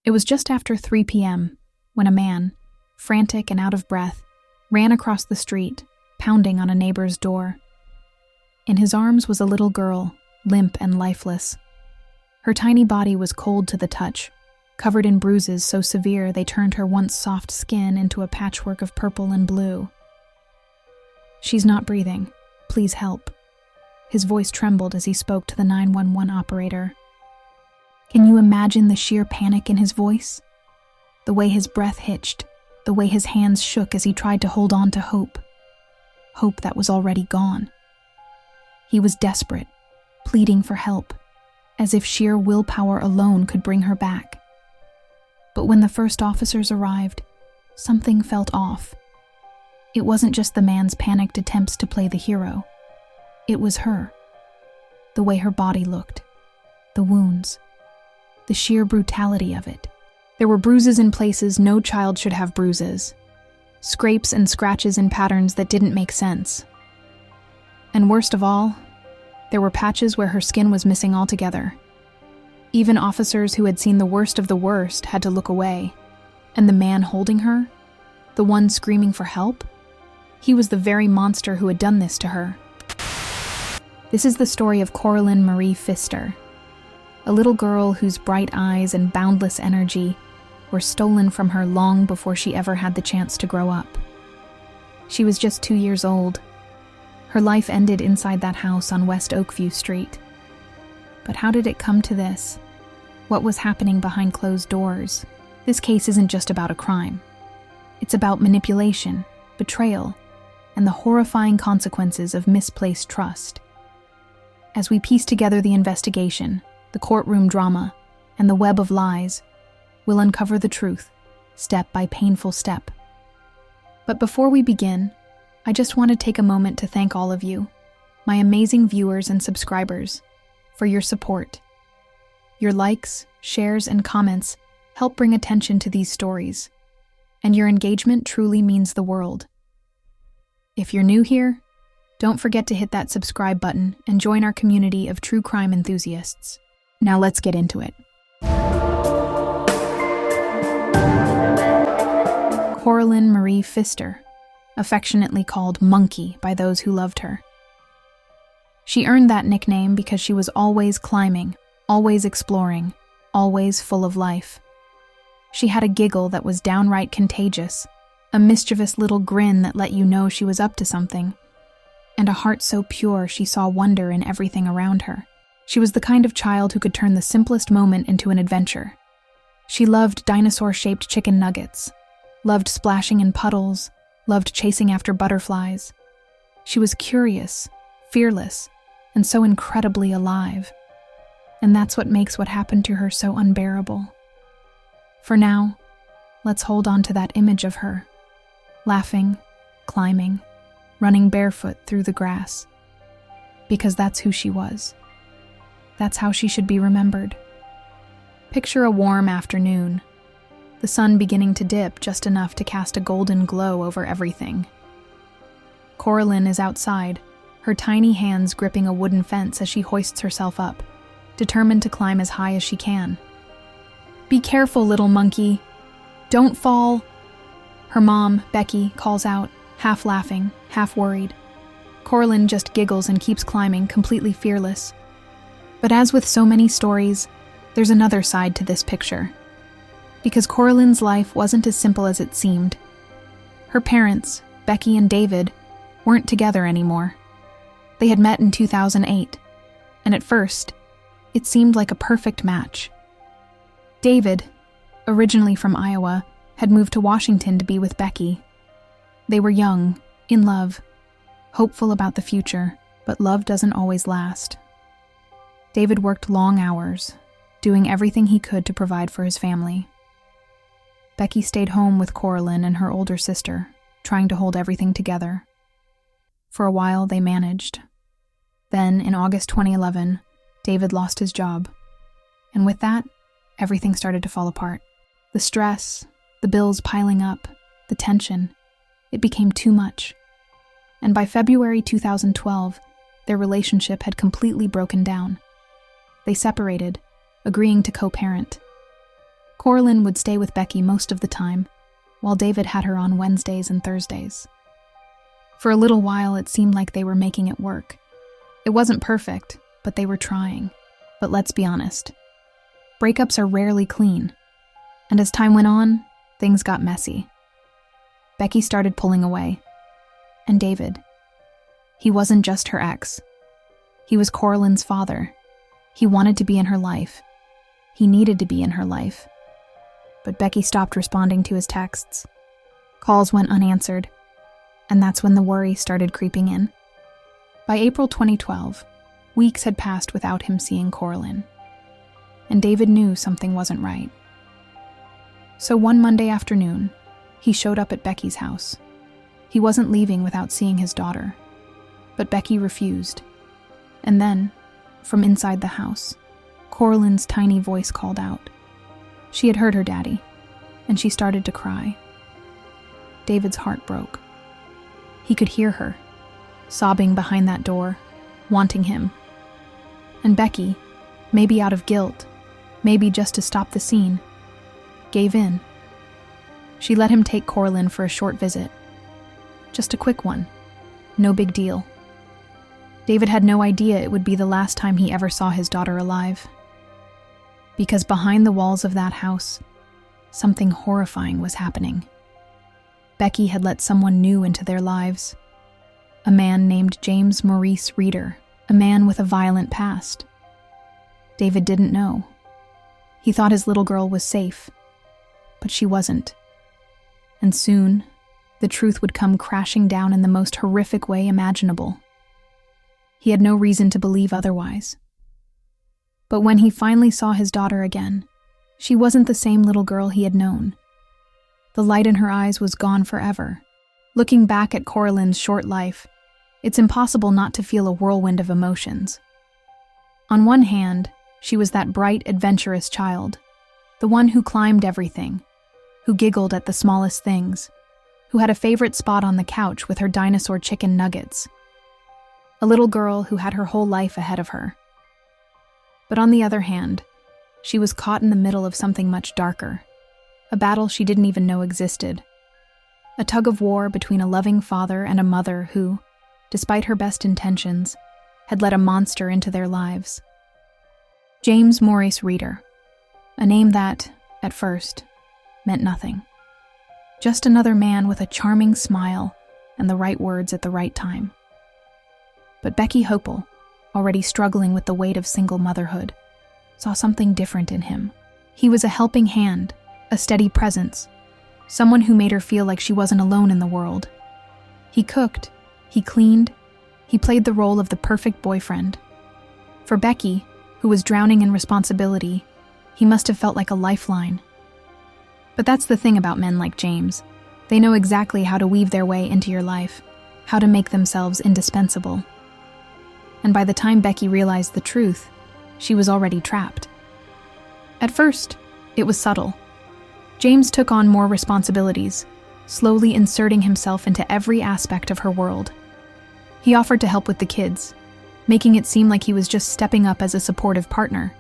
It was just after 3 p.m. when a man, frantic and out of breath, ran across the street, pounding on a neighbor's door. In his arms was a little girl, limp and lifeless. Her tiny body was cold to the touch, covered in bruises so severe they turned her once soft skin into a patchwork of purple and blue. "She's not breathing. Please help." His voice trembled as he spoke to the 911 operator. Can you imagine the sheer panic in his voice? The way his breath hitched, the way his hands shook as he tried to hold on to hope. Hope that was already gone. He was desperate, pleading for help, as if sheer willpower alone could bring her back. But when the first officers arrived, something felt off. It wasn't just the man's panicked attempts to play the hero. It was her. The way her body looked. The wounds. The sheer brutality of it. There were bruises in places no child should have bruises. Scrapes and scratches in patterns that didn't make sense. And worst of all, there were patches where her skin was missing altogether. Even officers who had seen the worst of the worst had to look away. And the man holding her, the one screaming for help, he was the very monster who had done this to her. This is the story of Koralynn Marie Pfister, a little girl whose bright eyes and boundless energy were stolen from her long before she ever had the chance to grow up. She was just 2 years old. Her life ended inside that house on West Oakview Street. But how did it come to this? What was happening behind closed doors? This case isn't just about a crime. It's about manipulation, betrayal, and the horrifying consequences of misplaced trust. As we piece together the investigation, the courtroom drama, and the web of lies, we'll uncover the truth, step by painful step. But before we begin, I just want to take a moment to thank all of you, my amazing viewers and subscribers, for your support. Your likes, shares, and comments help bring attention to these stories, and your engagement truly means the world. If you're new here, don't forget to hit that subscribe button and join our community of true crime enthusiasts. Now let's get into it. Koralynn Marie Pfister, affectionately called Monkey by those who loved her. She earned that nickname because she was always climbing, always exploring, always full of life. She had a giggle that was downright contagious, a mischievous little grin that let you know she was up to something, and a heart so pure she saw wonder in everything around her. She was the kind of child who could turn the simplest moment into an adventure. She loved dinosaur-shaped chicken nuggets, loved splashing in puddles, loved chasing after butterflies. She was curious, fearless, and so incredibly alive. And that's what makes what happened to her so unbearable. For now, let's hold on to that image of her, laughing, climbing, running barefoot through the grass. Because that's who she was. That's how she should be remembered. Picture a warm afternoon, the sun beginning to dip just enough to cast a golden glow over everything. Koralynn is outside, her tiny hands gripping a wooden fence as she hoists herself up, determined to climb as high as she can. "Be careful, little monkey. Don't fall." Her mom, Becky, calls out, half laughing, half worried. Koralynn just giggles and keeps climbing, completely fearless. But as with so many stories, there's another side to this picture. Because Koralynn's life wasn't as simple as it seemed. Her parents, Becky and David, weren't together anymore. They had met in 2008, and at first, it seemed like a perfect match. David, originally from Iowa, had moved to Washington to be with Becky. They were young, in love, hopeful about the future, but love doesn't always last. David worked long hours, doing everything he could to provide for his family. Becky stayed home with Koralynn and her older sister, trying to hold everything together. For a while, they managed. Then, in August 2011, David lost his job. And with that, everything started to fall apart. The stress, the bills piling up, the tension, it became too much. And by February 2012, their relationship had completely broken down. They separated, agreeing to co-parent. Koralynn would stay with Becky most of the time, while David had her on Wednesdays and Thursdays. For a little while, it seemed like they were making it work. It wasn't perfect, but they were trying. But let's be honest. Breakups are rarely clean. And as time went on, things got messy. Becky started pulling away. And David. He wasn't just her ex. He was Koralynn's father. He wanted to be in her life. He needed to be in her life. But Becky stopped responding to his texts. Calls went unanswered. And that's when the worry started creeping in. By April 2012, weeks had passed without him seeing Koralynn. And David knew something wasn't right. So one Monday afternoon, he showed up at Becky's house. He wasn't leaving without seeing his daughter. But Becky refused. And then, from inside the house, Koralynn's tiny voice called out. She had heard her daddy, and she started to cry. David's heart broke. He could hear her, sobbing behind that door, wanting him. And Becky, maybe out of guilt, maybe just to stop the scene, gave in. She let him take Koralynn for a short visit. Just a quick one. No big deal. David had no idea it would be the last time he ever saw his daughter alive. Because behind the walls of that house, something horrifying was happening. Becky had let someone new into their lives. A man named James Maurice Reeder, a man with a violent past. David didn't know. He thought his little girl was safe, but she wasn't. And soon, the truth would come crashing down in the most horrific way imaginable. He had no reason to believe otherwise. But when he finally saw his daughter again, she wasn't the same little girl he had known. The light in her eyes was gone forever. Looking back at Koralynn's short life, it's impossible not to feel a whirlwind of emotions. On one hand, she was that bright, adventurous child, the one who climbed everything, who giggled at the smallest things, who had a favorite spot on the couch with her dinosaur chicken nuggets. A little girl who had her whole life ahead of her. But on the other hand, she was caught in the middle of something much darker, a battle she didn't even know existed. A tug of war between a loving father and a mother who, despite her best intentions, had let a monster into their lives. James Maurice Reeder, a name that, at first, meant nothing. Just another man with a charming smile and the right words at the right time. But Becky 𝐿, already struggling with the weight of single motherhood, saw something different in him. He was a helping hand, a steady presence, someone who made her feel like she wasn't alone in the world. He cooked, he cleaned, he played the role of the perfect boyfriend. For Becky, who was drowning in responsibility, he must have felt like a lifeline. But that's the thing about men like James. They know exactly how to weave their way into your life, how to make themselves indispensable. And by the time Becky realized the truth, she was already trapped. At first, it was subtle. James took on more responsibilities, slowly inserting himself into every aspect of her world. He offered to help with the kids, making it seem like he was just stepping up as a supportive partner.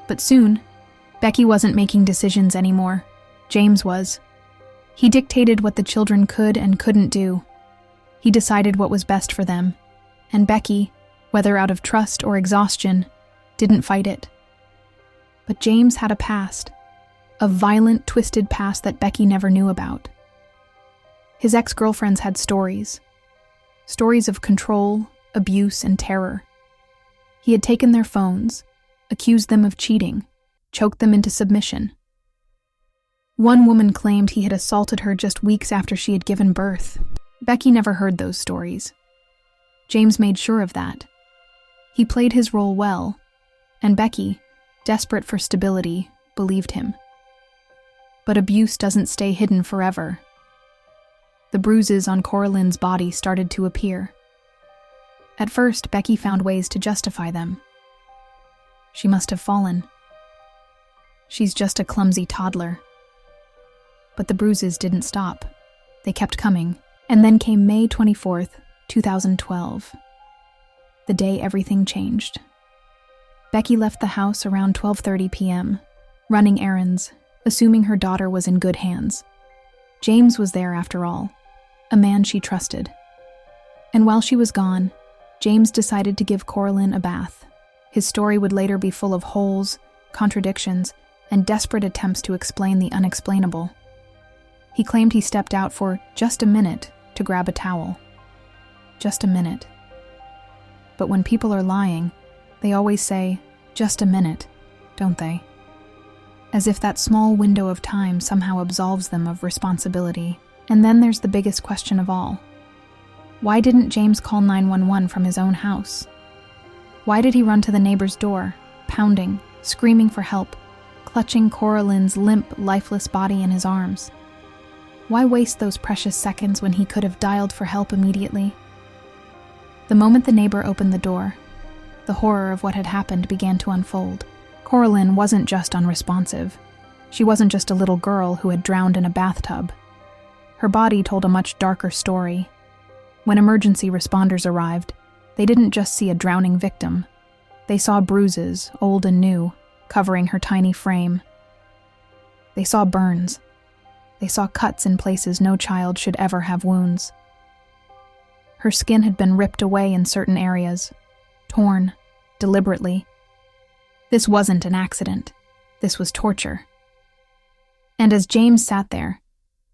But soon, Becky wasn't making decisions anymore. James was. He dictated what the children could and couldn't do. He decided what was best for them, and Becky, whether out of trust or exhaustion, didn't fight it. But James had a past, a violent, twisted past that Becky never knew about. His ex-girlfriends had stories of control, abuse, and terror. He had taken their phones, accused them of cheating, choked them into submission. One woman claimed he had assaulted her just weeks after she had given birth. Becky never heard those stories. James made sure of that. He played his role well, and Becky, desperate for stability, believed him. But abuse doesn't stay hidden forever. The bruises on Koralynn's body started to appear. At first, Becky found ways to justify them. She must have fallen. She's just a clumsy toddler. But the bruises didn't stop. They kept coming. And then came May 24th, 2012. The day everything changed. Becky left the house around 12:30 p.m., running errands, assuming her daughter was in good hands. James was there after all, a man she trusted. And while she was gone, James decided to give Koralynn a bath. His story would later be full of holes, contradictions, and desperate attempts to explain the unexplainable. He claimed he stepped out for just a minute to grab a towel. Just a minute. But when people are lying, they always say, just a minute, don't they? As if that small window of time somehow absolves them of responsibility. And then there's the biggest question of all. Why didn't James call 911 from his own house? Why did he run to the neighbor's door, pounding, screaming for help, clutching Koralynn's limp, lifeless body in his arms? Why waste those precious seconds when he could have dialed for help immediately? The moment the neighbor opened the door, the horror of what had happened began to unfold. Koralynn wasn't just unresponsive. She wasn't just a little girl who had drowned in a bathtub. Her body told a much darker story. When emergency responders arrived, they didn't just see a drowning victim. They saw bruises, old and new, covering her tiny frame. They saw burns. They saw cuts in places no child should ever have wounds. Her skin had been ripped away in certain areas, torn, deliberately. This wasn't an accident. This was torture. And as James sat there,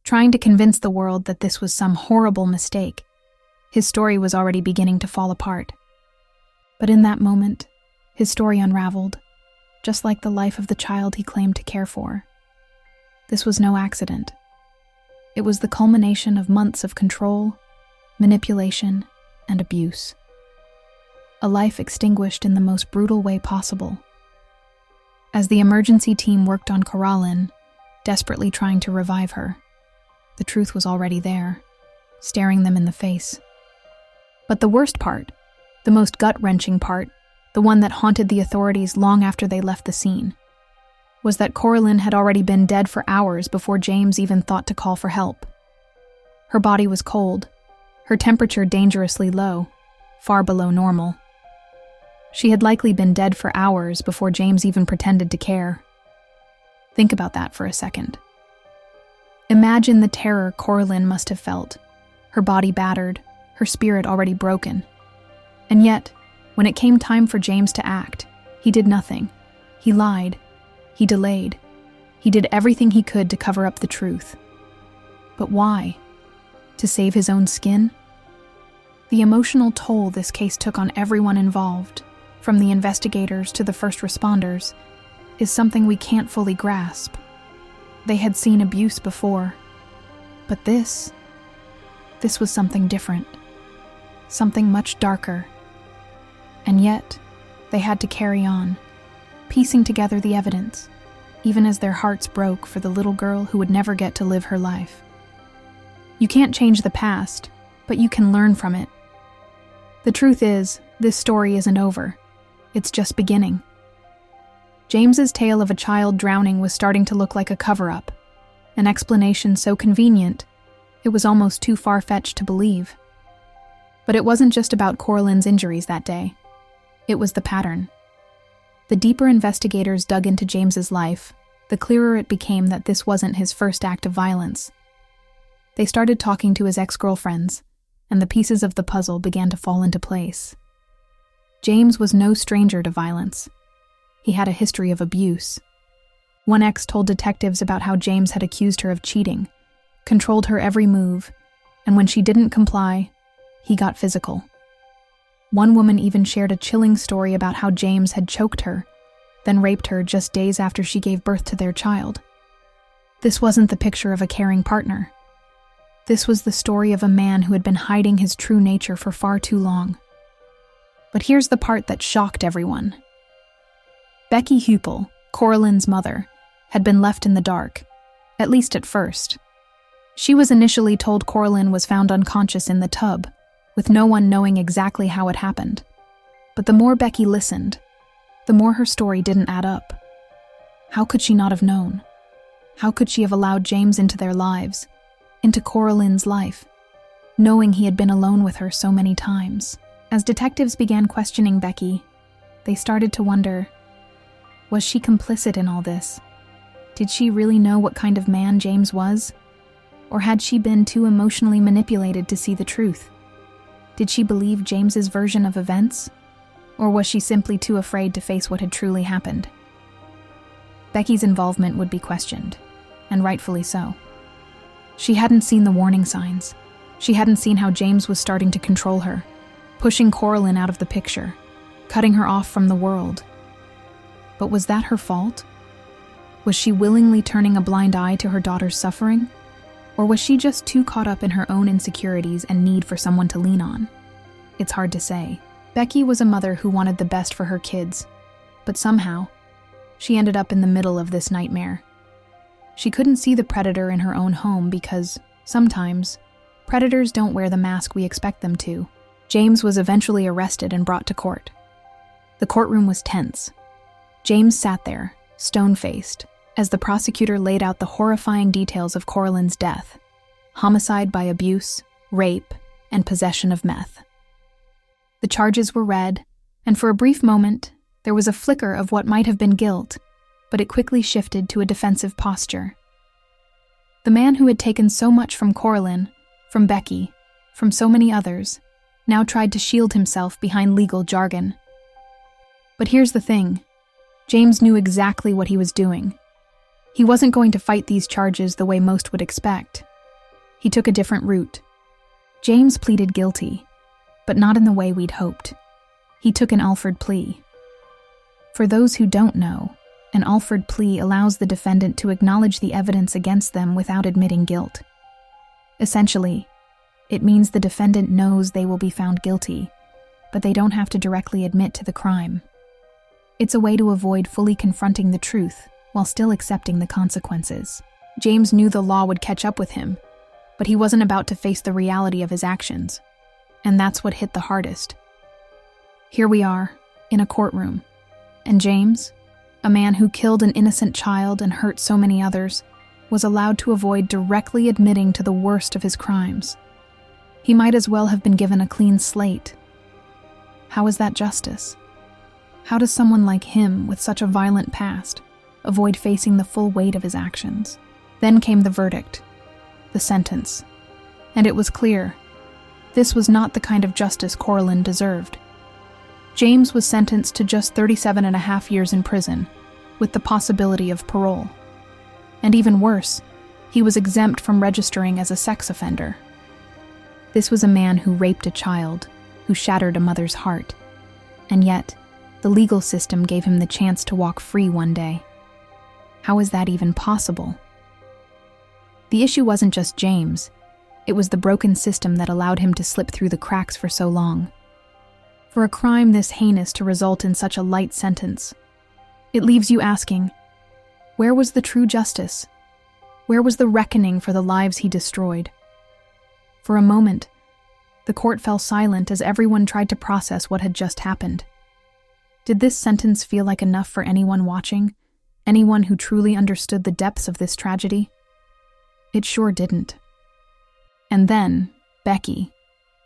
trying to convince the world that this was some horrible mistake, his story was already beginning to fall apart. But in that moment, his story unraveled, just like the life of the child he claimed to care for. This was no accident. It was the culmination of months of control, manipulation, and abuse. A life extinguished in the most brutal way possible. As the emergency team worked on Koralynn, desperately trying to revive her, the truth was already there, staring them in the face. But the worst part, the most gut-wrenching part, the one that haunted the authorities long after they left the scene, was that Koralynn had already been dead for hours before James even thought to call for help. Her body was cold, her temperature dangerously low, far below normal. She had likely been dead for hours before James even pretended to care. Think about that for a second. Imagine the terror Koralynn must have felt, her body battered, her spirit already broken. And yet, when it came time for James to act, he did nothing. He lied. He delayed. He did everything he could to cover up the truth. But why? To save his own skin? The emotional toll this case took on everyone involved, from the investigators to the first responders, is something we can't fully grasp. They had seen abuse before. But this was something different. Something much darker. And yet, they had to carry on, piecing together the evidence, even as their hearts broke for the little girl who would never get to live her life. You can't change the past, but you can learn from it. The truth is, this story isn't over. It's just beginning. James's tale of a child drowning was starting to look like a cover-up, an explanation so convenient, it was almost too far-fetched to believe. But it wasn't just about Koralynn's injuries that day. It was the pattern. The deeper investigators dug into James's life, the clearer it became that this wasn't his first act of violence. They started talking to his ex-girlfriends, and the pieces of the puzzle began to fall into place. James was no stranger to violence. He had a history of abuse. One ex told detectives about how James had accused her of cheating, controlled her every move, and when she didn't comply, he got physical. One woman even shared a chilling story about how James had choked her, then raped her just days after she gave birth to their child. This wasn't the picture of a caring partner. This was the story of a man who had been hiding his true nature for far too long. But here's the part that shocked everyone. Becky 𝐬𝐽, Koralynn's mother, had been left in the dark, at least at first. She was initially told Koralynn was found unconscious in the tub, with no one knowing exactly how it happened. But the more Becky listened, the more her story didn't add up. How could she not have known? How could she have allowed James into their lives, into Koralynn's life, knowing he had been alone with her so many times? As detectives began questioning Becky, they started to wonder, was she complicit in all this? Did she really know what kind of man James was? Or had she been too emotionally manipulated to see the truth? Did she believe James's version of events? Or was she simply too afraid to face what had truly happened? Becky's involvement would be questioned, and rightfully so. She hadn't seen the warning signs. She hadn't seen how James was starting to control her, pushing Koralynn out of the picture, cutting her off from the world. But was that her fault? Was she willingly turning a blind eye to her daughter's suffering? Or was she just too caught up in her own insecurities and need for someone to lean on? It's hard to say. Becky was a mother who wanted the best for her kids, but somehow, she ended up in the middle of this nightmare. She couldn't see the predator in her own home because, sometimes, predators don't wear the mask we expect them to. James was eventually arrested and brought to court. The courtroom was tense. James sat there, stone-faced, as the prosecutor laid out the horrifying details of Koralynn's death: homicide by abuse, rape, and possession of meth. The charges were read, and for a brief moment, there was a flicker of what might have been guilt, but it quickly shifted to a defensive posture. The man who had taken so much from Koralynn, from Becky, from so many others, now tried to shield himself behind legal jargon. But here's the thing. James knew exactly what he was doing. He wasn't going to fight these charges the way most would expect. He took a different route. James pleaded guilty, but not in the way we'd hoped. He took an Alford plea. For those who don't know, an Alford plea allows the defendant to acknowledge the evidence against them without admitting guilt. Essentially, it means the defendant knows they will be found guilty, but they don't have to directly admit to the crime. It's a way to avoid fully confronting the truth while still accepting the consequences. James knew the law would catch up with him, but he wasn't about to face the reality of his actions, and that's what hit the hardest. Here we are, in a courtroom, and James, a man who killed an innocent child and hurt so many others, was allowed to avoid directly admitting to the worst of his crimes. He might as well have been given a clean slate. How is that justice? How does someone like him, with such a violent past, avoid facing the full weight of his actions? Then came the verdict, the sentence, and it was clear. This was not the kind of justice Koralynn deserved. James was sentenced to just 37.5 years in prison, with the possibility of parole. And even worse, he was exempt from registering as a sex offender. This was a man who raped a child, who shattered a mother's heart, and yet, the legal system gave him the chance to walk free one day. How is that even possible? The issue wasn't just James. It was the broken system that allowed him to slip through the cracks for so long. For a crime this heinous to result in such a light sentence, it leaves you asking, where was the true justice? Where was the reckoning for the lives he destroyed? For a moment, the court fell silent as everyone tried to process what had just happened. Did this sentence feel like enough for anyone watching? Anyone who truly understood the depths of this tragedy? It sure didn't. And then, Becky,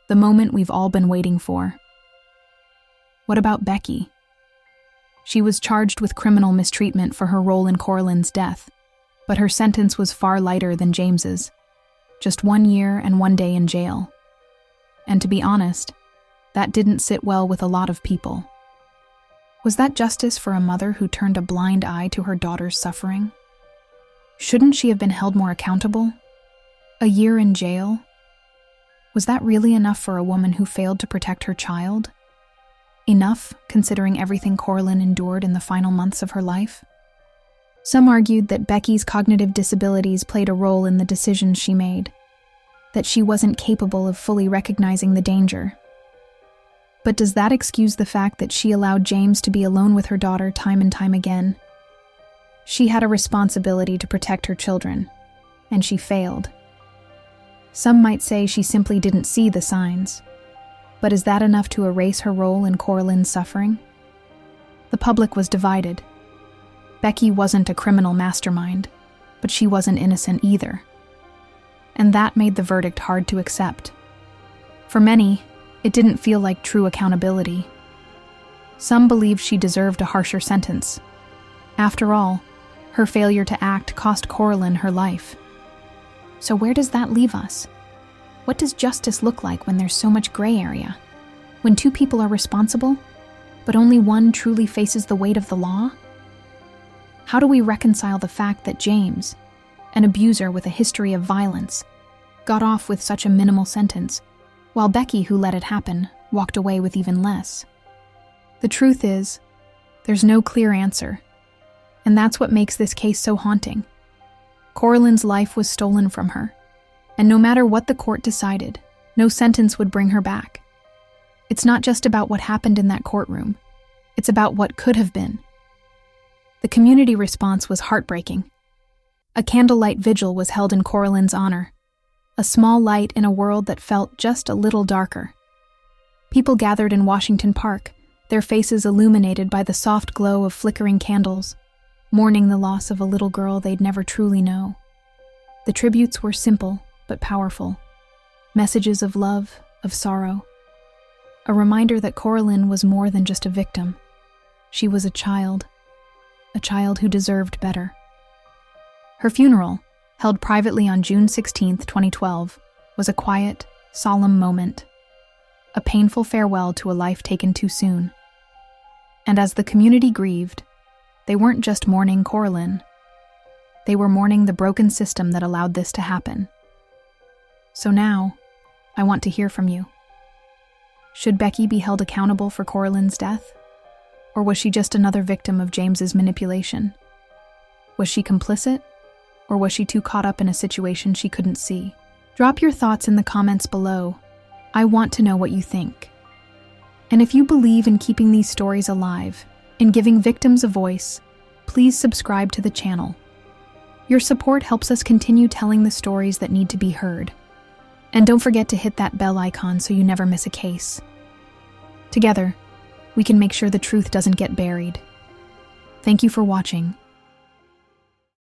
the moment we've all been waiting for. What about Becky? She was charged with criminal mistreatment for her role in Koralynn's death, but her sentence was far lighter than James's, just 1 year and 1 day in jail. And to be honest, that didn't sit well with a lot of people. Was that justice for a mother who turned a blind eye to her daughter's suffering? Shouldn't she have been held more accountable? A year in jail? Was that really enough for a woman who failed to protect her child? Enough, considering everything Koralynn endured in the final months of her life? Some argued that Becky's cognitive disabilities played a role in the decisions she made, that she wasn't capable of fully recognizing the danger. But does that excuse the fact that she allowed James to be alone with her daughter time and time again? She had a responsibility to protect her children, and she failed. Some might say she simply didn't see the signs. But is that enough to erase her role in Koralynn's suffering? The public was divided. Becky wasn't a criminal mastermind, but she wasn't innocent either. And that made the verdict hard to accept. For many, it didn't feel like true accountability. Some believed she deserved a harsher sentence. After all, Her failure to act cost Koralynn her life. So where does that leave us? What does justice look like when there's so much gray area? When two people are responsible, but only one truly faces the weight of the law? How do we reconcile the fact that James, an abuser with a history of violence, got off with such a minimal sentence, while Becky, who let it happen, walked away with even less? The truth is, there's no clear answer, and that's what makes this case so haunting. Koralynn's life was stolen from her, and no matter what the court decided, no sentence would bring her back. It's not just about what happened in that courtroom, it's about what could have been. The community response was heartbreaking. A candlelight vigil was held in Koralynn's honor, a small light in a world that felt just a little darker. People gathered in Washington Park, their faces illuminated by the soft glow of flickering candles, mourning the loss of a little girl they'd never truly know. The tributes were simple but powerful, messages of love, of sorrow, a reminder that Koralynn was more than just a victim. She was a child who deserved better. Her funeral, held privately on June 16, 2012, was a quiet, solemn moment, a painful farewell to a life taken too soon. And as the community grieved, they weren't just mourning Koralynn. They were mourning the broken system that allowed this to happen. So now, I want to hear from you. Should Becky be held accountable for Koralynn's death? Or was she just another victim of James's manipulation? Was she complicit? Or was she too caught up in a situation she couldn't see? Drop your thoughts in the comments below. I want to know what you think. And if you believe in keeping these stories alive, in giving victims a voice, please subscribe to the channel. Your support helps us continue telling the stories that need to be heard. And don't forget to hit that bell icon so you never miss a case. Together, we can make sure the truth doesn't get buried. Thank you for watching,